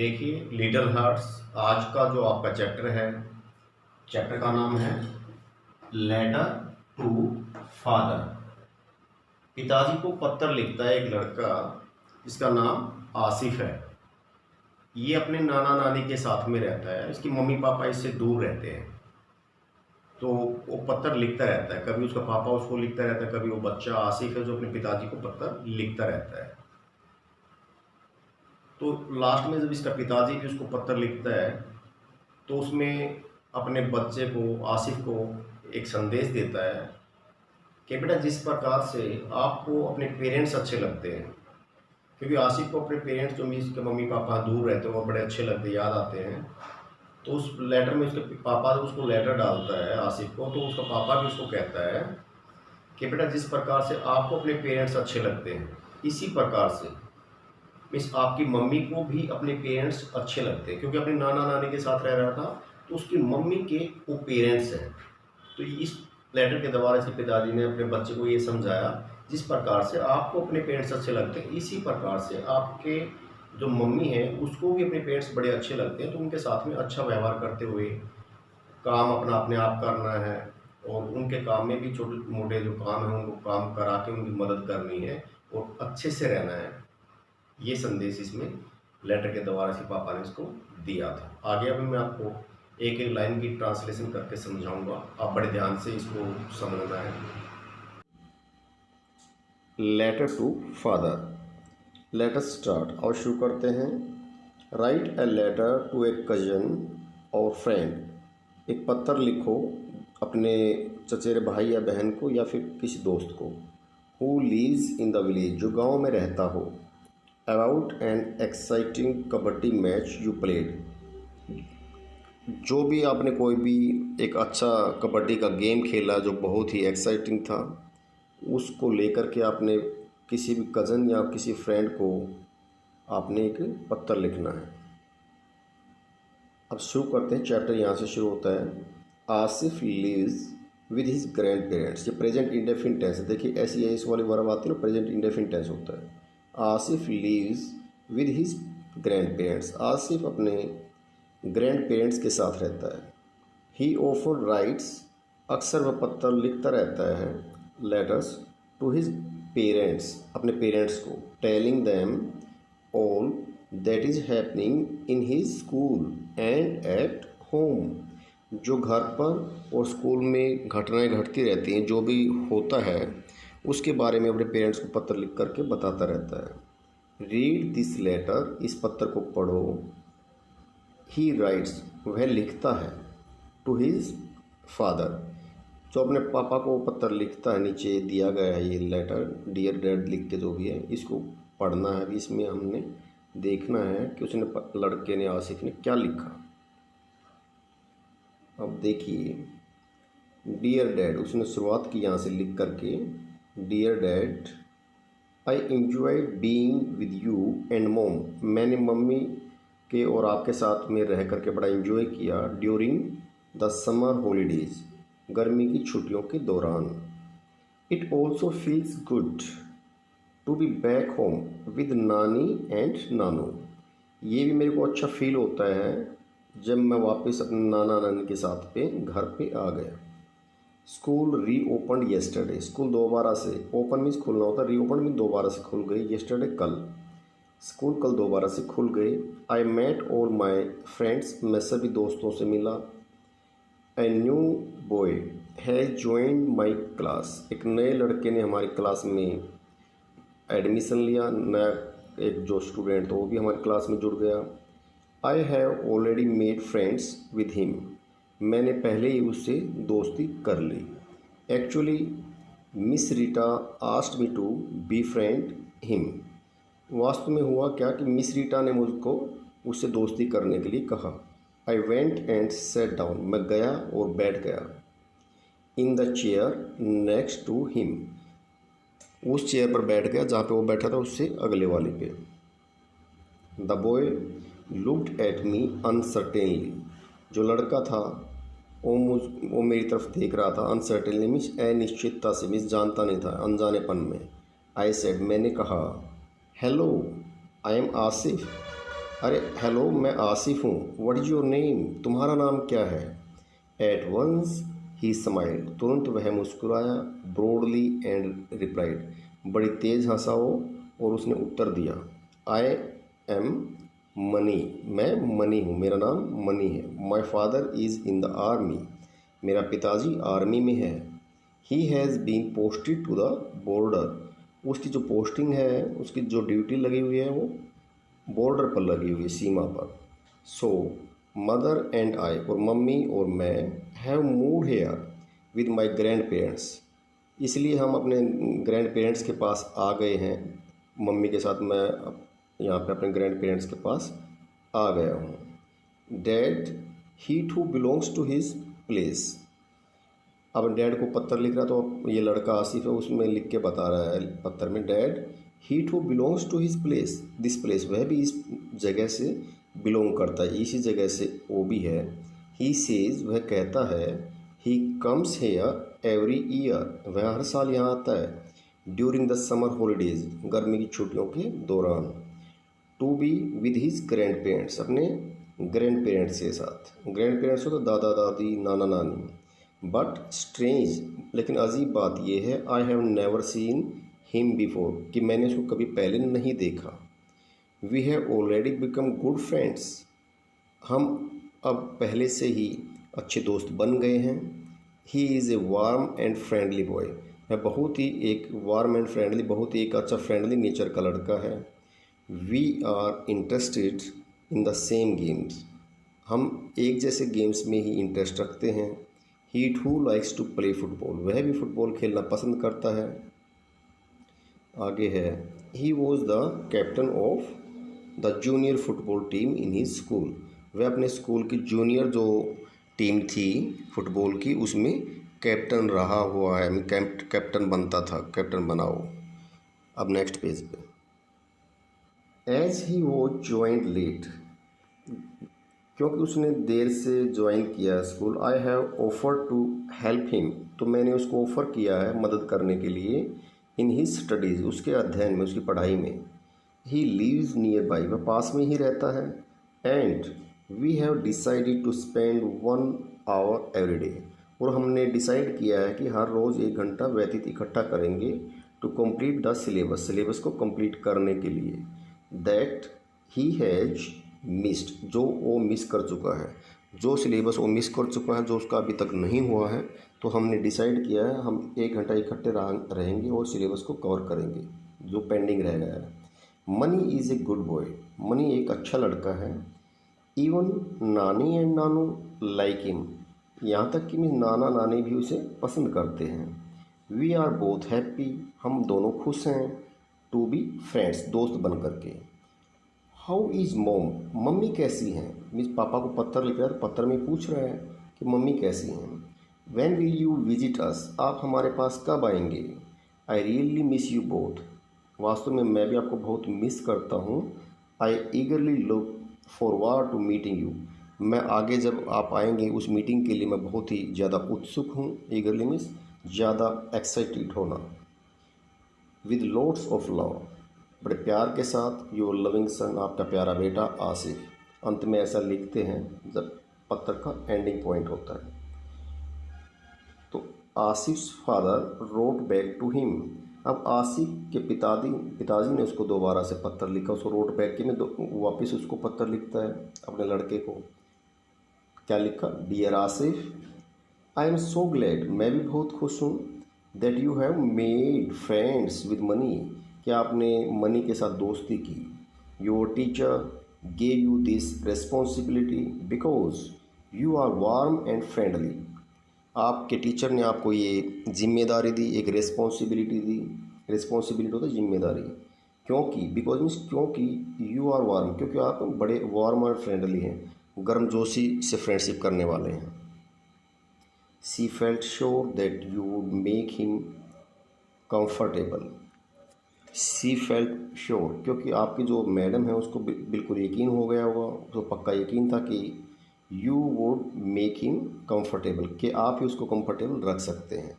देखिए little hearts आज का जो आपका चैप्टर है, चैप्टर का नाम है लेटर टू फादर। पिताजी को पत्र लिखता है एक लड़का जिसका नाम आसिफ है। ये अपने नाना नानी के साथ में रहता है, इसकी मम्मी पापा इससे दूर रहते हैं। तो वो पत्र लिखता रहता है, कभी उसका पापा उसको लिखता रहता है, कभी वो बच्चा आसिफ है जो अपने पिताजी को पत्र लिखता रहता है। तो लास्ट में जब इसका पिताजी भी उसको पत्र लिखता है तो उसमें अपने बच्चे को, आसिफ को एक संदेश देता है कि बेटा जिस प्रकार से आपको अपने पेरेंट्स अच्छे लगते हैं, क्योंकि आसिफ को अपने पेरेंट्स जो इसके मम्मी पापा दूर रहते हैं वो बड़े अच्छे लगते, याद आते हैं। तो उस लेटर में उसके पापा उसको लेटर डालता है आसिफ को, तो उसका पापा भी उसको कहता है कि बेटा जिस प्रकार से आपको अपने पेरेंट्स अच्छे लगते हैं, इसी प्रकार से मीन्स आपकी मम्मी को भी अपने पेरेंट्स अच्छे लगते हैं, क्योंकि अपने नाना नानी के साथ रह रहा था तो उसकी मम्मी के वो पेरेंट्स हैं। तो इस लेटर के द्वारा इसके पिताजी ने अपने बच्चे को ये समझाया, जिस प्रकार से आपको अपने पेरेंट्स अच्छे लगते हैं, इसी प्रकार से आपके जो मम्मी हैं उसको भी अपने पेरेंट्स बड़े अच्छे लगते हैं। तो उनके साथ में अच्छा व्यवहार करते हुए काम अपना अपने आप करना है, और उनके काम में भी छोटे मोटे जो काम हैं उनको काम करा के उनकी मदद करनी है और अच्छे से रहना है। ये संदेश इसमें लेटर के द्वारा से पापा ने इसको दिया था। आगे अभी मैं आपको एक एक लाइन की ट्रांसलेशन करके समझाऊंगा, आप बड़े ध्यान से इसको समझना है। Letter to father. Let us start. और शुरू करते हैं। Write a letter to a cousin और फ्रेंड। एक पत्र लिखो अपने चचेरे भाई या बहन को या फिर किसी दोस्त को। Who leaves in the village, जो गांव में रहता हो। About an exciting kabaddi match you played, जो भी आपने कोई भी एक अच्छा कबड्डी का गेम खेला जो बहुत ही एक्साइटिंग था, उसको लेकर के आपने किसी भी कज़न या किसी फ्रेंड को आपने एक पत्र लिखना है। अब शुरू करते हैं। चैप्टर यहाँ से शुरू होता है। Asif lives with his grandparents. ये प्रेजेंट इंडेफिनिट टेंस है। देखिए ऐसी इस वाली वर्ब आती है ना, प्रेजेंट इंडेफिनिट टेंस होता है। Asif leaves with his grand parents. Asif अपने ग्रैंड पेरेंट्स के साथ रहता है। ही ऑफन राइट्स, अक्सर वह पत्र लिखता रहता है, लेटर्स टू हिज पेरेंट्स, अपने पेरेंट्स को, telling them all that is happening in his school and at home. जो घर पर और स्कूल में घटनाएं घटती रहती हैं, जो भी होता है उसके बारे में अपने पेरेंट्स को पत्र लिख करके बताता रहता है। रीड दिस लेटर, इस पत्र को पढ़ो। ही राइट्स, वह लिखता है, टू हिज फादर, जो अपने पापा को पत्र लिखता है। नीचे दिया गया है ये लेटर, डियर डैड लिख के जो भी है, इसको पढ़ना है। अभी इसमें हमने देखना है कि उसने लड़के ने, आसिफ ने क्या लिखा। अब देखिए, डियर डैड, उसने शुरुआत की यहाँ से लिख करके, dear dad I enjoy being with you and mom. मैंने मम्मी के और आपके साथ में रह करके बड़ा एंजॉय किया। ड्यूरिंग द समर हॉलीडेज, गर्मी की छुट्टियों के दौरान। It also feels good to be back home with नानी एंड नानू। ये भी मेरे को अच्छा फील होता है जब मैं वापस अपने नाना नानी के साथ पे घर पे आ गया। स्कूल री ओपन येस्टरडे, स्कूल दोबारा से, ओपन मीन्स खुलना होता है, री ओपन मीन दोबारा से खुल गई, येस्टरडे कल, स्कूल कल दोबारा से खुल गए। I met all my friends, मैं सभी दोस्तों से मिला। A new boy has joined my class, एक नए लड़के ने हमारी क्लास में एडमिशन लिया। नया एक जो स्टूडेंट था वो भी हमारी क्लास में जुड़ गया। I have already made friends with him, मैंने पहले ही उससे दोस्ती कर ली। Actually Miss Rita asked me to be friend him, वास्तव में हुआ क्या कि मिस रीटा ने मुझको उससे दोस्ती करने के लिए कहा। I went and sat down, मैं गया और बैठ गया। In the chair next to him, उस चेयर पर बैठ गया जहाँ पे वो बैठा था, उससे अगले वाली पे। The boy looked at me uncertainly, जो लड़का था वो मेरी तरफ देख रहा था। अनसर्टेनली मीन्स अनिश्चितता से, मीन्स जानता नहीं था, अनजानेपन में। आई सेड, मैंने कहा, हेलो आई एम आसिफ, अरे हेलो, मैं आसिफ हूँ। What is your name? तुम्हारा नाम क्या है? एट वंस ही स्माइल्ड, तुरंत वह मुस्कुराया। ब्रॉडली एंड रिप्लाइड, बड़ी तेज हंसा वो और उसने उत्तर दिया। आई एम मनी, मैं मनी हूँ, मेरा नाम मनी है। My father is in the army, मेरा पिताजी आर्मी में है। He has been posted to the border, उसकी जो पोस्टिंग है, उसकी जो ड्यूटी लगी हुई है वो बॉर्डर पर लगी हुई है, सीमा पर। सो मदर एंड आई, और मम्मी और मैं, have moved here with my grand parents, इसलिए हम अपने ग्रैंड पेरेंट्स के पास आ गए हैं। मम्मी के साथ मैं यहाँ पे अपने ग्रैंड पेरेंट्स के पास आ गया हूँ। Dad he too belongs to his place, अब डैड को पत्र लिख रहा, तो ये लड़का आसिफ है, उसमें लिख के बता रहा है पत्र में, dad he too belongs to his place, this place, वह भी इस जगह से बिलोंग करता है, इसी जगह से वो भी है। ही सेज, वह कहता है, he comes here every year, वह हर साल यहाँ आता है। ड्यूरिंग द समर हॉलीडेज, गर्मी की छुट्टियों के दौरान। To be with his grandparents, अपने ग्रैंड पेरेंट्स के साथ। ग्रैंड पेरेंट्स हो तो दादा दादी नाना नानी। बट स्ट्रेंज, लेकिन अजीब बात यह है, I have never seen him before, कि मैंने उसको कभी पहले नहीं देखा। We have already become good friends, हम अब पहले से ही अच्छे दोस्त बन गए हैं। He is a warm and friendly boy, वह बहुत ही एक वार्म एंड फ्रेंडली, बहुत ही एक अच्छा फ्रेंडली नेचर का लड़का है। We are interested in the same games, हम एक जैसे गेम्स में ही इंटरेस्ट रखते हैं। He too likes to play football, वह भी फुटबॉल खेलना पसंद करता है। आगे है, he was the captain of the junior football team in his school, वह अपने स्कूल की जूनियर जो टीम थी फुटबॉल की, उसमें कैप्टन रहा हुआ है, कैप्टन बनता था, कैप्टन बनाओ। अब नेक्स्ट पेज पे, as he was joined late, क्योंकि उसने देर से ज्वाइन किया school. I have offer to help him, तो मैंने उसको ऑफ़र किया है मदद करने के लिए। इन हिज स्टडीज़, उसके अध्ययन में, उसकी पढ़ाई में। ही लीव्स नियर बाई, वह पास में ही रहता है। And we have decided to spend 1 hour every day, और हमने डिसाइड किया है कि हर रोज़ 1 घंटा व्यतीत इकट्ठा करेंगे। To complete the syllabus, syllabus को कंप्लीट करने के लिए। दैट ही हैज़ मिस्ड, जो वो मिस कर चुका है, जो सिलेबस वो मिस कर चुका है, जो उसका अभी तक नहीं हुआ है, तो हमने डिसाइड किया है हम 1 घंटा इकट्ठे रहेंगे और सिलेबस को कवर करेंगे जो पेंडिंग रह गया है। Money is a good boy, money एक अच्छा लड़का है। इवन नानी एंड नानू लाइक हिम, यहाँ तक कि मेरे नाना नानी भी उसे पसंद करते हैं। वी आर बोथ हैप्पी, हम दोनों खुश हैं। टू बी फ्रेंड्स, दोस्त बन करके। हाउ इज़ मोम, मम्मी कैसी हैं? मीन्स पापा को पत्र लिख रहा है, तो पत्र में पूछ रहा है कि मम्मी कैसी हैं। When will you visit us, आप हमारे पास कब आएंगे? I really miss you both, वास्तव में मैं भी आपको बहुत मिस करता हूँ। I eagerly look forward to meeting you, मैं आगे जब आप आएंगे उस मीटिंग के लिए मैं बहुत ही ज़्यादा उत्सुक हूँ। ईगरली मीन्स ज़्यादा एक्साइटेड होना। विद लॉट्स ऑफ लव, बड़े प्यार के साथ, योर लविंग सन, आपका प्यारा बेटा आसिफ। अंत में ऐसा लिखते हैं जब पत्र का एंडिंग पॉइंट होता है। तो Asif father wrote back to him, अब आसिफ के पिताजी ने उसको दोबारा से पत्र लिखा। उसको रोट बैक के में वापस उसको पत्र लिखता है अपने लड़के को। क्या लिखा? Dear Asif, I am so glad, मैं भी बहुत खुश हूँ। That you have made friends with Mani, कि आपने मनी के साथ दोस्ती की। Your teacher gave you this responsibility because you are warm and friendly, आपके टीचर ने आपको ये जिम्मेदारी दी, एक रिस्पॉन्सिबिलिटी दी। रिस्पॉन्सिबिलिटी होता है जिम्मेदारी। क्योंकि, बिकॉज मीन्स क्योंकि, यू आर वार्म, क्योंकि आप बड़े वार्म और फ्रेंडली हैं, गर्मजोशी से फ्रेंडशिप करने वाले हैं। She felt sure that you would make him comfortable, C felt sure, क्योंकि आपकी जो मैडम है उसको बिल्कुल यकीन हो गया होगा, उसको पक्का यकीन था कि you would make him comfortable, कि आप ही उसको कंफर्टेबल रख सकते हैं।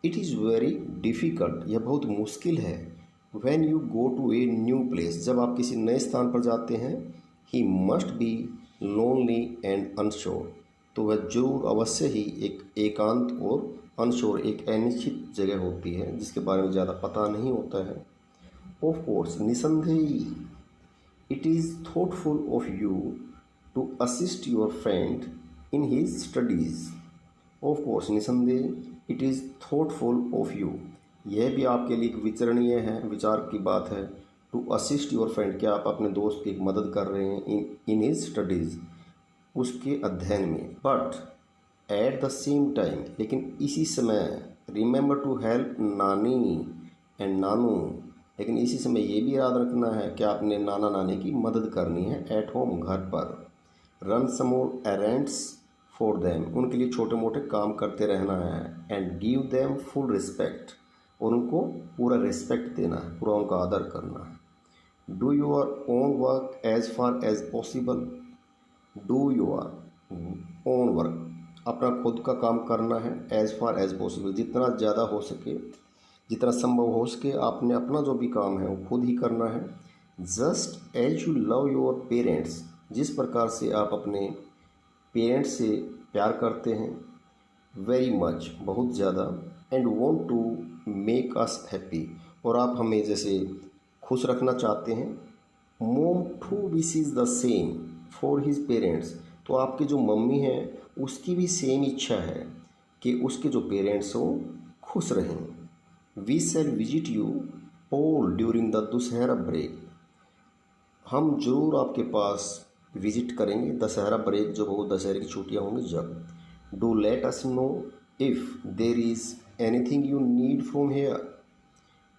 इट इज़ वेरी डिफ़िकल्ट, यह बहुत मुश्किल है। When you go to a new place, जब आप किसी नए स्थान पर जाते हैं। He must be lonely and unsure, तो वह जरूर अवश्य ही एक एकांत और अनश्योर, एक अनिश्चित जगह होती है जिसके बारे में ज़्यादा पता नहीं होता है। ऑफ कोर्स, निसंदेही, it is thoughtful of you to assist your friend in his studies. Of course, निसंदेह, it is thoughtful of you, यह भी आपके लिए एक विचारणीय है, विचार की बात है। टू असिस्ट योर फ्रेंड, क्या आप अपने दोस्त की मदद कर रहे हैं इन हिज स्टडीज़, उसके अध्ययन में। But at the same time, लेकिन इसी समय, रिमेंबर टू हेल्प नानी एंड नानू, लेकिन इसी समय ये भी याद रखना है कि आपने नाना नानी की मदद करनी है एट होम, घर पर। रन समोर एरेंड्स फॉर देम, उनके लिए छोटे मोटे काम करते रहना है। And give them full respect, और उनको पूरा रिस्पेक्ट देना है, पूरा उनका आदर करना है। Do your own work as far as possible, do your own work, अपना खुद का काम करना है, एज फार एज पॉसिबल, जितना ज़्यादा हो सके, जितना संभव हो सके आपने अपना जो भी काम है वो खुद ही करना है। Just as you love your parents, जिस प्रकार से आप अपने पेरेंट्स से प्यार करते हैं, वेरी मच, बहुत ज़्यादा, and want to make us happy, और आप हमें जैसे खुश रखना चाहते हैं। Mom too wishes the same for his parents, तो आपकी जो मम्मी हैं उसकी भी सेम इच्छा है कि उसके जो पेरेंट्स हों खुश रहें। We shall visit you all during the Dussehra break, हम जरूर आपके पास विजिट करेंगे, दशहरा ब्रेक जब हो, दशहरे की छुट्टियां होंगी जब। Do let us know if there is anything you need from here,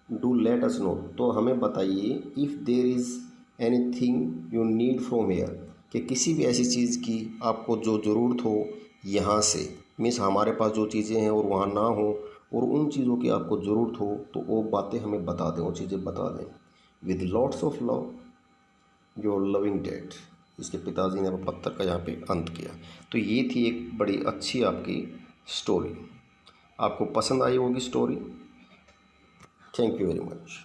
do let us know, तो हमें बताइए, if there is anything you need from here, कि किसी भी ऐसी चीज़ की आपको जो ज़रूरत हो यहाँ से, मीन्स हमारे पास जो चीज़ें हैं और वहाँ ना हो, और उन चीज़ों की आपको ज़रूरत हो, तो वो बातें हमें बता दें, वो चीज़ें बता दें। With lots of love, your loving dad. इसके पिताजी ने पत्र का यहाँ पे अंत किया। तो ये थी एक बड़ी अच्छी आपकी स्टोरी, आपको पसंद आई होगी story. Thank you very much.